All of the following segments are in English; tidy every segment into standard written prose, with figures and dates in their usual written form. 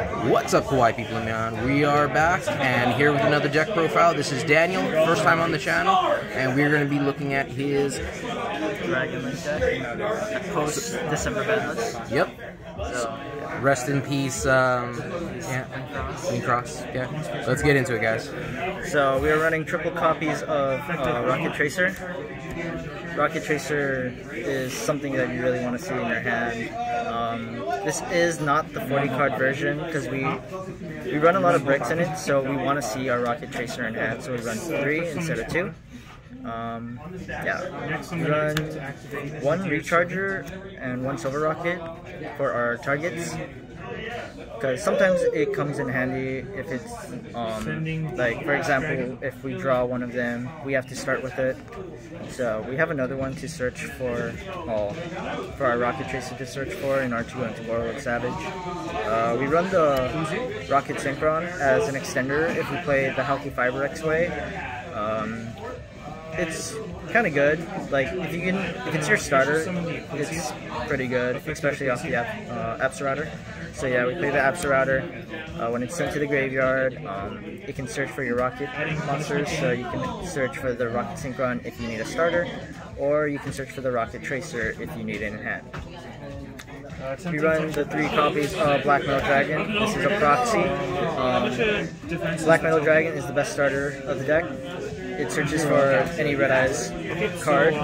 What's up, Kawaii people, man? We are back and here with another deck profile. This is Daniel, first time on the channel, and we're going to be looking at his Dragon Link deck post December Madness. Yep. So, Rest in peace. Cross. Yeah. Let's get into it, guys. so we are running triple copies of Rocket Tracer. Rocket Tracer is something that you really want to see in your hand. This is not the 40 card version because we run a lot of bricks in it, so we want to see our Rocket Tracer in hand, so we run 3 instead of 2. We run 1 Recharger and 1 Silver Rocket for our targets, because sometimes it comes in handy if it's like, for example, if we draw one of them, we have to start with it. So we have another one to search for our Rocket Tracer to search for in our 2 into Warlord Savage. We run the Rocket Synchron as an extender if we play the Halki Fiber X-Way. It's kind of good. Like, if it's your starter, it's pretty good, especially off the Apsarouter. So yeah, we play the Apsarouter. When it's sent to the graveyard, it can search for your rocket monsters, so you can search for the Rocket Synchron if you need a starter, or you can search for the Rocket Tracer if you need it in hand. We run the 3 copies of Black Metal Dragon. This is a proxy. Black Metal Dragon is the best starter of the deck. It searches for any Red Eyes card,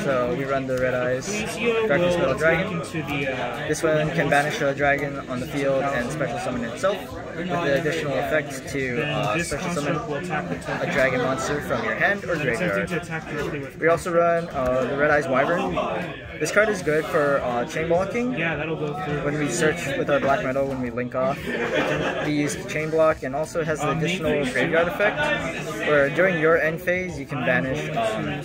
so we run the Red Eyes Darkness Metal Dragon. This one can banish a dragon on the field and special summon itself, with the additional effect to special summon a dragon monster from your hand or graveyard. We also run the Red Eyes Wyvern. This card is good for chain blocking. When we search with our Black Metal, when we link off, it can be used to chain block, and also has the additional graveyard effect, where during your end phase you can banish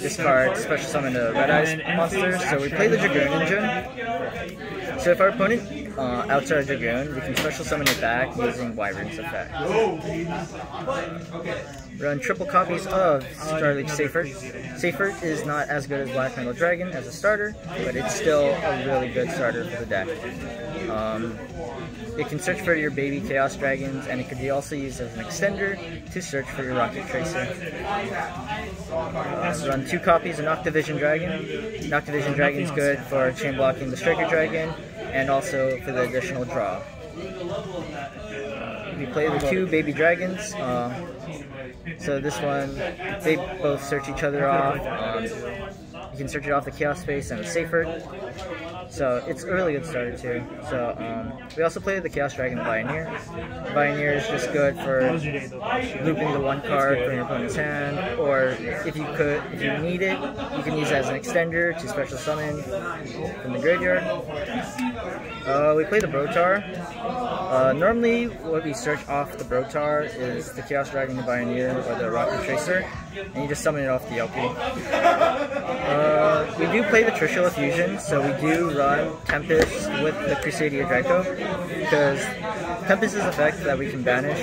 this card to special summon a Red Eyes monster. So we play the Dragoon Engine. So if our opponent outs our Dragoon, we can special summon it back using Wyvern's effect. Run triple copies of Starleaf Seifert. Seifert is not as good as Black Metal Dragon as a starter, but it's still a really good starter for the deck. It can search for your baby Chaos Dragons, and it could be also used as an extender to search for your Rocket Tracer. Run 2 copies of Noctivision Dragon. Noctivision Dragon is good for chain blocking the Striker Dragon, and also for the additional draw. We play the 2 baby dragons. So this one, they both search each other off. You can search it off the Chaos Space and the Seifert. So it's a really good starter too. So we also play the Chaos Dragon Pioneer. Pioneer is just good for looping the 1 card from your opponent's hand, or if you need it, you can use it as an extender to special summon from the graveyard. We play the Brotar. Normally what we search off the Brotar is the Chaos Dragon, the Pioneer, or the Rocket Tracer, and you just summon it off the LP. We do play the Trishula Fusion, so we do run Tempest with the Crusadia Draco, because Tempest's effect that we can banish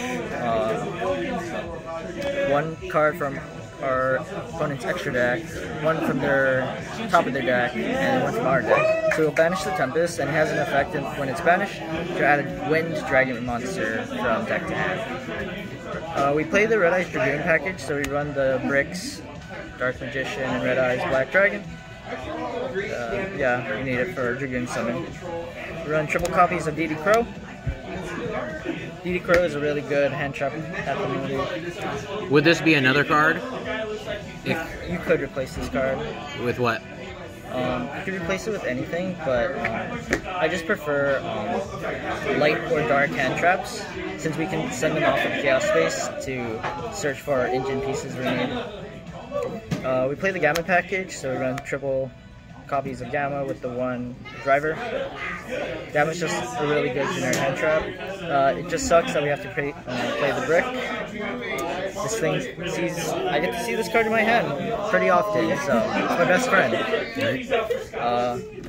1 card from our opponent's extra deck, 1 from their top of their deck, and 1 from our deck. So we'll banish the Tempest, and it has an effect when it's banished to add a Wind Dragon monster from deck to hand. We play the Red Eyes Dragoon package, so we run the Bricks, Dark Magician, and Red Eyes Black Dragon. Yeah, we need it for Dragoon Summon. We run triple copies of DD Crow. DD Crow is a really good hand trap at the moment. Would this be another card? You could replace this card. With what? You could replace it with anything, but I just prefer light or dark hand traps, since we can send them off of Chaos Space to search for our engine pieces we need. We play the Gamma package, so we run triple copies of Gamma with the 1 driver. Gamma's just a really good generic hand trap. It just sucks that we have to play the brick. This thing I get to see this card in my hand pretty often, so it's my best friend.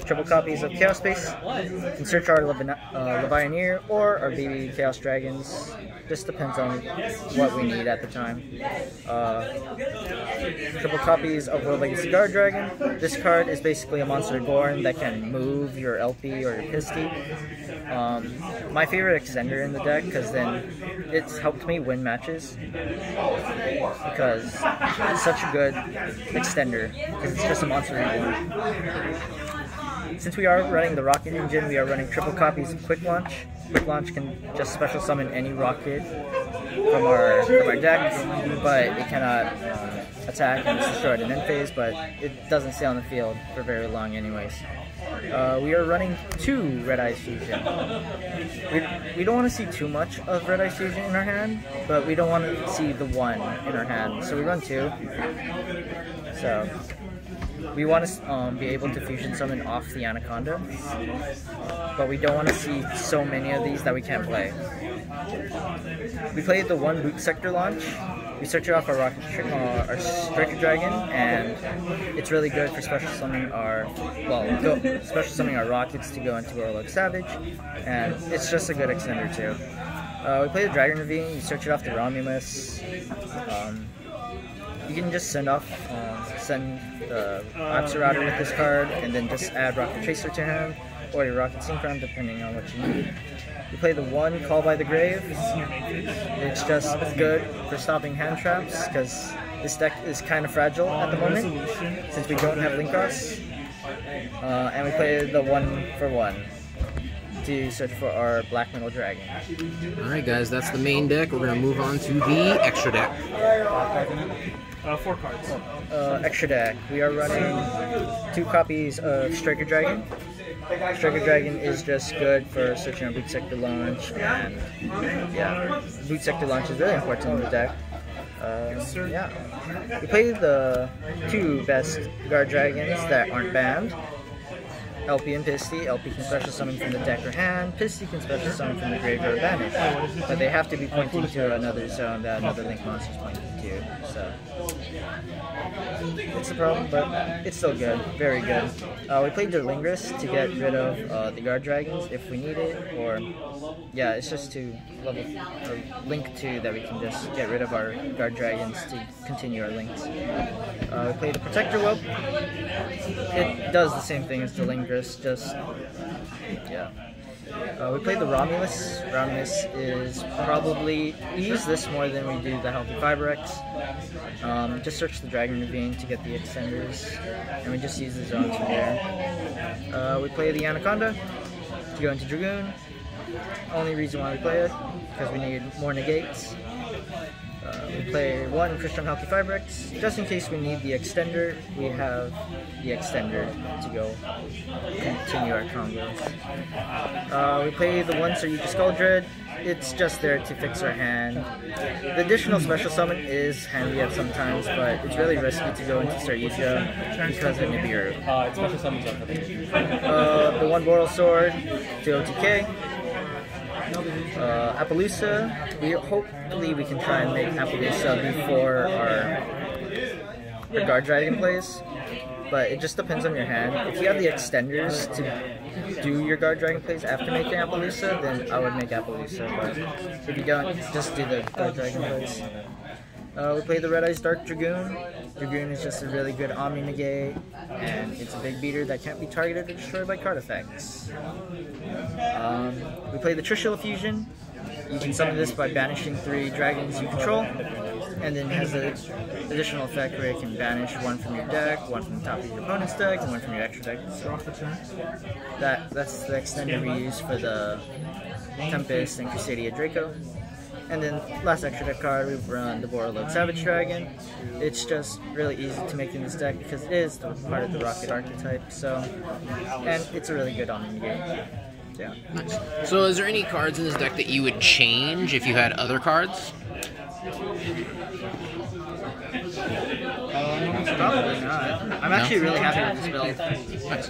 triple copies of Chaos Space. You can search our Levianeer or our baby Chaos Dragons. Just depends on what we need at the time. Triple copies of World Legacy Guard Dragon. This card is basically a monster born that can move your LP or your Pisty. My favorite extender in the deck, because then it's helped me win matches, because it's such a good extender, because it's just a monster reborn. Since we are running the Rocket Engine, we are running triple copies of Quick Launch. Quick Launch can just special summon any rocket from our deck, but it cannot attack and it's destroyed in end phase, but it doesn't stay on the field for very long anyways. We are running 2 Red Eyes Fusion. We don't want to see too much of Red Eyes Fusion in our hand, but we don't want to see the 1 in our hand, so we run 2. So we want to be able to fusion summon off the Anaconda, but we don't want to see so many of these that we can't play. We played the 1 Boot Sector launch. We search it off our Striker Dragon, and it's really good for special summoning our rockets to go into Warlord Savage, and it's just a good extender too. We play the Dragon Ravine. You search it off the Romulus. You can just send the Absorautor with this card, and then just add Rocket Tracer to him, or your Rocket Synchron, depending on what you need. You play the 1 Call by the Grave. It's just good for stopping hand traps, because this deck is kind of fragile at the moment, since we don't have Link Cross. And we play the 1 for 1 to search for our Black Metal Dragon. Alright guys, that's the main deck. We're going to move on to the extra deck. 4 cards. Extra deck. We are running 2 copies of Striker Dragon. Striker Dragon is just good for searching on Boot Sector Launch, and yeah, Boot Sector Launch is really important in the deck. Yeah. We play the 2 best Guard Dragons that aren't banned. LP and Pisty. LP can special summon from the deck or hand. Pisty can special summon from the graveyard or banish. But they have to be pointing to another zone that another Link monster is pointing to. So it's a problem, but it's still good. Very good. We played Derlingris to get rid of the Guard Dragons if we need it, or yeah, it's just to level or Link 2 that we can just get rid of our Guard Dragons to continue our links. We played the Protector Whelp. It does the same thing as Derlingris, just yeah. We played the Romulus. Romulus is probably, we use this more than we do the Healthy Fiberex. Just search the Dragon Ravine to get the extenders, and we just use the zones from there. We play the Anaconda to go into Dragoon. Only reason why we play it, because we need more negates. We play 1 Crystron Healthy Fiberex. Just in case we need the extender, we have the extender to go continue our combos. We play the 1 Saryuja Skuldred. It's just there to fix our hand. The additional special summon is handy at sometimes, but it's really risky to go into Saryuja because of Nibiru. The 1 Boral Sword to OTK. Appaloosa, hopefully we can try and make Appaloosa before our Guard Dragon plays, but it just depends on your hand. If you have the extenders to do your Guard Dragon plays after making Appaloosa, then I would make Appaloosa, but if you don't, just do the Guard Dragon plays. We play the Red Eyes Dark Dragoon. Dragoon is just a really good Omni Negate, and it's a big beater that can't be targeted or destroyed by card effects. We play the Trishula Fusion. You can summon this by banishing 3 dragons you control, and then it has the additional effect where it can banish 1 from your deck, 1 from the top of your opponent's deck, and 1 from your extra deck. So that's the extender we use for the Tempest and Crusadia Draco. And then last extra deck card, we've run the Warlord Savage Dragon. It's just really easy to make in this deck because it is part of the Rocket archetype. So, and it's a really good Omni game. Yeah. Nice. So is there any cards in this deck that you would change if you had other cards? Probably not. I'm actually really happy with this build. Nice.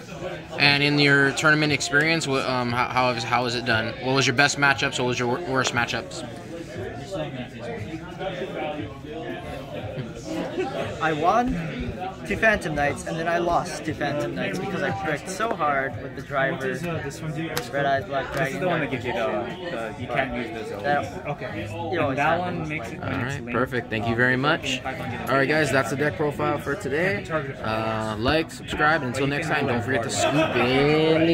And in your tournament experience, how is it done? What was your best matchups? What was your worst matchups? I won 2 Phantom Knights, and then I lost 2 Phantom Knights because I clicked so hard with the driver. This one, dude. Red Eyes Black Dragon. This is the one that gives you the you can't use the Zoe. Okay. And that one makes it. All right, perfect. Thank you very much. All right, guys, that's the deck profile for today. Like, subscribe, and until next time, don't forget to scoop in the